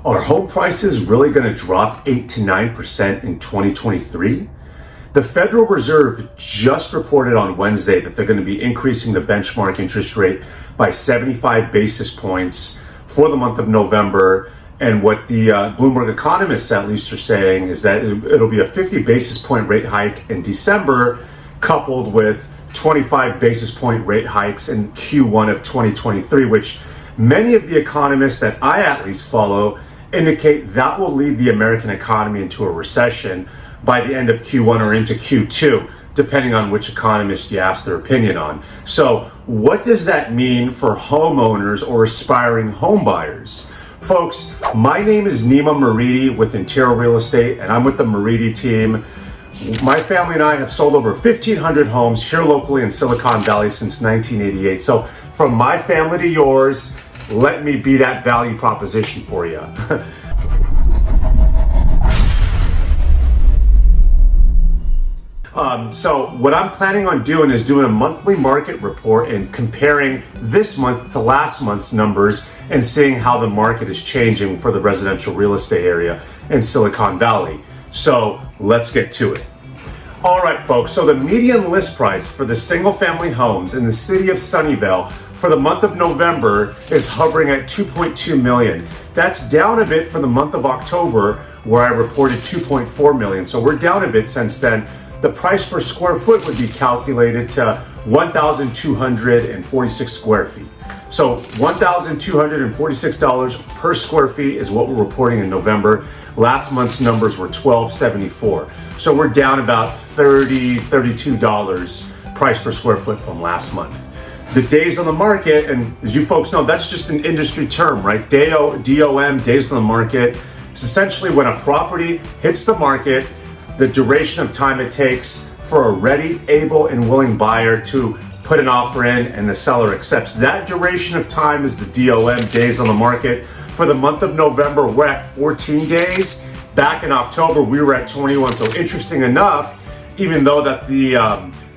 Are home prices really going to drop 8 to 9% in 2023? The Federal Reserve just reported on Wednesday that they're going to be increasing the benchmark interest rate by 75 basis points for the month of November. And what the Bloomberg economists at least are saying is that it'll be a 50 basis point rate hike in December, coupled with 25 basis point rate hikes in Q1 of 2023, which many of the economists that I at least follow indicate that will lead the American economy into a recession by the end of Q1 or into Q2, depending on which economist you ask their opinion on. So what does that mean for homeowners or aspiring home buyers? Folks, my name is Nima Moridi with Intero Real Estate, and I'm with the Moridi team. My family and I have sold over 1,500 homes here locally in Silicon Valley since 1988. So from my family to yours, let me be that value proposition for you. So what I'm planning on doing is doing a monthly market report and comparing this month to last month's numbers and seeing how the market is changing for the residential real estate area in Silicon Valley. So let's get to it. All right, folks, so the median list price for the single family homes in the city of Sunnyvale for the month of November is hovering at 2.2 million. That's down a bit from the month of October, where I reported 2.4 million. So we're down a bit since then. The price per square foot would be calculated to 1,246 square feet. So $1,246 per square feet is what we're reporting in November. Last month's numbers were $1,274. So we're down about $32 price per square foot from last month. The days on the market, and as you folks know, that's just an industry term, right? DOM, days on the market, is essentially when a property hits the market, the duration of time it takes for a ready, able, and willing buyer to put an offer in and the seller accepts. That duration of time is the DOM, days on the market. For the month of November, we're at 14 days. Back in October, we were at 21. So interesting enough, even though that the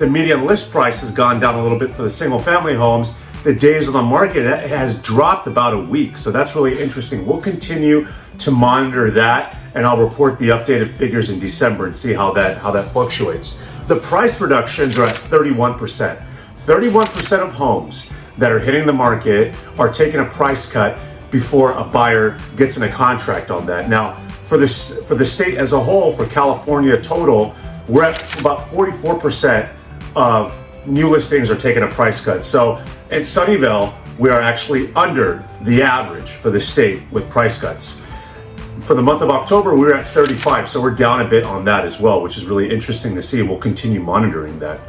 median list price has gone down a little bit for the single family homes, the days on the market has dropped about a week. So that's really interesting. We'll continue to monitor that, and I'll report the updated figures in December and see how that fluctuates. The price reductions are at 31%. 31% of homes that are hitting the market are taking a price cut before a buyer gets in a contract on that. Now, for the state as a whole, for California total, we're at about 44% of new listings are taking a price cut. So in Sunnyvale, we are actually under the average for the state with price cuts. For the month of October, we were at 35, so we're down a bit on that as well, which is really interesting to see. We'll continue monitoring that.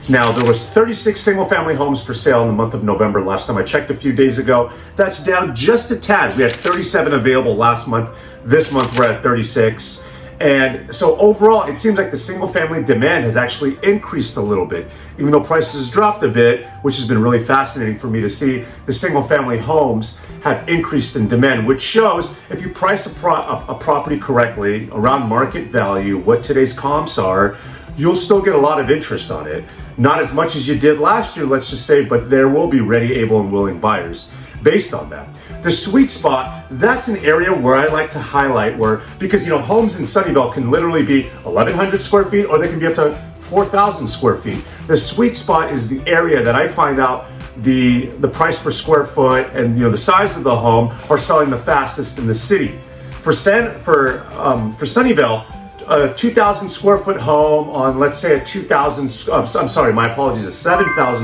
Now, there was 36 single-family homes for sale in the month of November last time I checked a few days ago. That's down just a tad. We had 37 available last month. This month, we're at 36. And so overall, it seems like the single-family demand has actually increased a little bit, even though prices dropped a bit, which has been really fascinating for me to see. The single-family homes have increased in demand, which shows if you price a property correctly around market value, what today's comps are, you'll still get a lot of interest on it. Not as much as you did last year, let's just say, but there will be ready, able, and willing buyers based on that. The sweet spot, that's an area where I like to highlight because homes in Sunnyvale can literally be 1,100 square feet or they can be up to 4,000 square feet. The sweet spot is the area that I find out the price per square foot and the size of the home are selling the fastest in the city. For Sunnyvale, a 2,000 square foot home on, let's say, a 7,000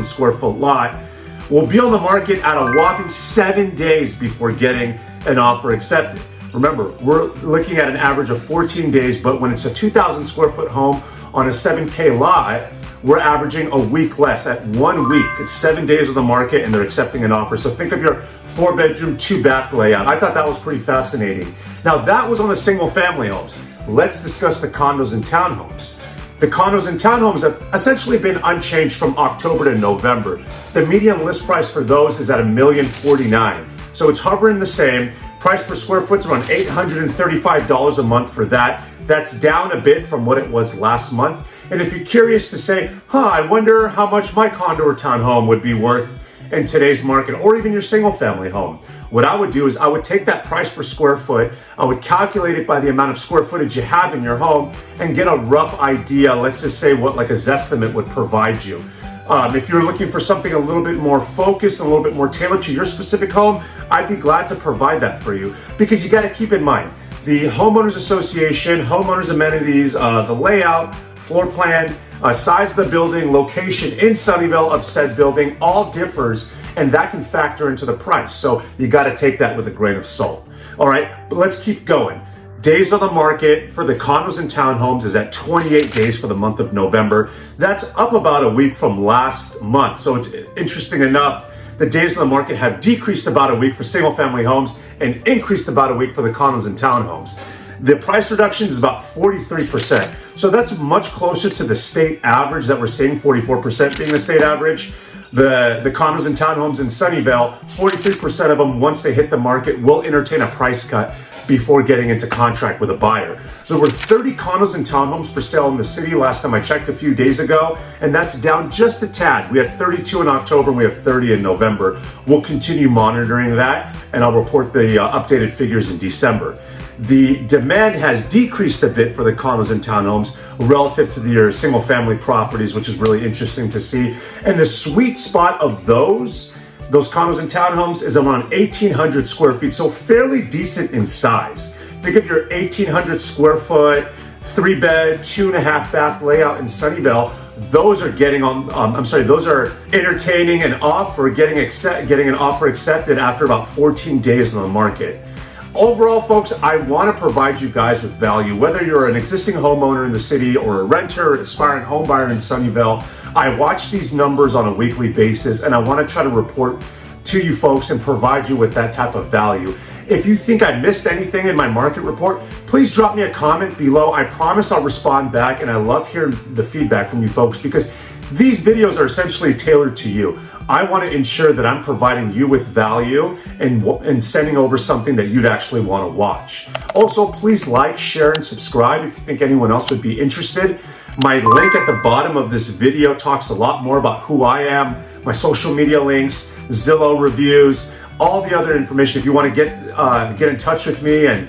square foot lot will be on the market at a whopping 7 days before getting an offer accepted. Remember, we're looking at an average of 14 days, but when it's a 2,000 square foot home on a 7K lot, we're averaging a week less. At 1 week, it's 7 days on the market and they're accepting an offer. So think of your 4-bedroom, 2-bath layout. I thought that was pretty fascinating. Now, that was on the single family homes. Let's discuss the condos and townhomes. The condos and townhomes have essentially been unchanged from October to November. The median list price for those is at $1,049,000. So it's hovering the same. Price per square foot is around $835 a month for that. That's down a bit from what it was last month. And if you're curious to say, I wonder how much my condo or townhome would be worth in today's market, or even your single family home. What I would do is I would take that price per square foot, I would calculate it by the amount of square footage you have in your home and get a rough idea, let's just say what like a Zestimate would provide you. If you're looking for something a little bit more focused and a little bit more tailored to your specific home, I'd be glad to provide that for you, because you got to keep in mind, the homeowners association, homeowners amenities, the layout, floor plan, size of the building, location in Sunnyvale of said building all differs, and that can factor into the price. So you got to take that with a grain of salt. All right, but let's keep going. Days on the market for the condos and townhomes is at 28 days for the month of November. That's up about a week from last month. So it's interesting enough, the days on the market have decreased about a week for single family homes and increased about a week for the condos and townhomes. The price reduction is about 43%. So that's much closer to the state average that we're seeing, 44% being the state average. The condos and townhomes in Sunnyvale, 43% of them, once they hit the market, will entertain a price cut before getting into contract with a buyer. There were 30 condos and townhomes for sale in the city last time I checked a few days ago, and that's down just a tad. We had 32 in October and we have 30 in November. We'll continue monitoring that, and I'll report the updated figures in December. The demand has decreased a bit for the condos and townhomes relative to your single family properties, which is really interesting to see. And the sweet spot of those condos and townhomes is around 1,800 square feet, so fairly decent in size. Think of your 1,800 square foot, 3-bed, 2.5 bath layout in Sunnyvale. Those are getting on. Those are entertaining an offer, getting an offer accepted after about 14 days on the market. Overall, folks, I want to provide you guys with value. Whether you're an existing homeowner in the city or a renter, aspiring home buyer in Sunnyvale, I watch these numbers on a weekly basis, and I want to try to report to you folks and provide you with that type of value. If you think I missed anything in my market report, please drop me a comment below. I promise I'll respond back, and I love hearing the feedback from you folks, because these videos are essentially tailored to you. I want to ensure that I'm providing you with value and sending over something that you'd actually want to watch. Also, please like, share, and subscribe if you think anyone else would be interested. My link at the bottom of this video talks a lot more about who I am, my social media links, Zillow reviews, all the other information. If you want to get in touch with me and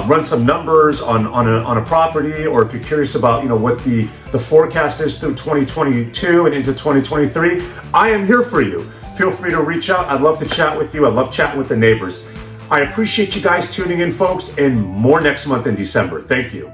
run some numbers on a property, or if you're curious about what the forecast is through 2022 and into 2023, I am here for you. Feel free to reach out. I'd love to chat with you. I love chatting with the neighbors. I appreciate you guys tuning in, folks, and more next month in December. Thank you.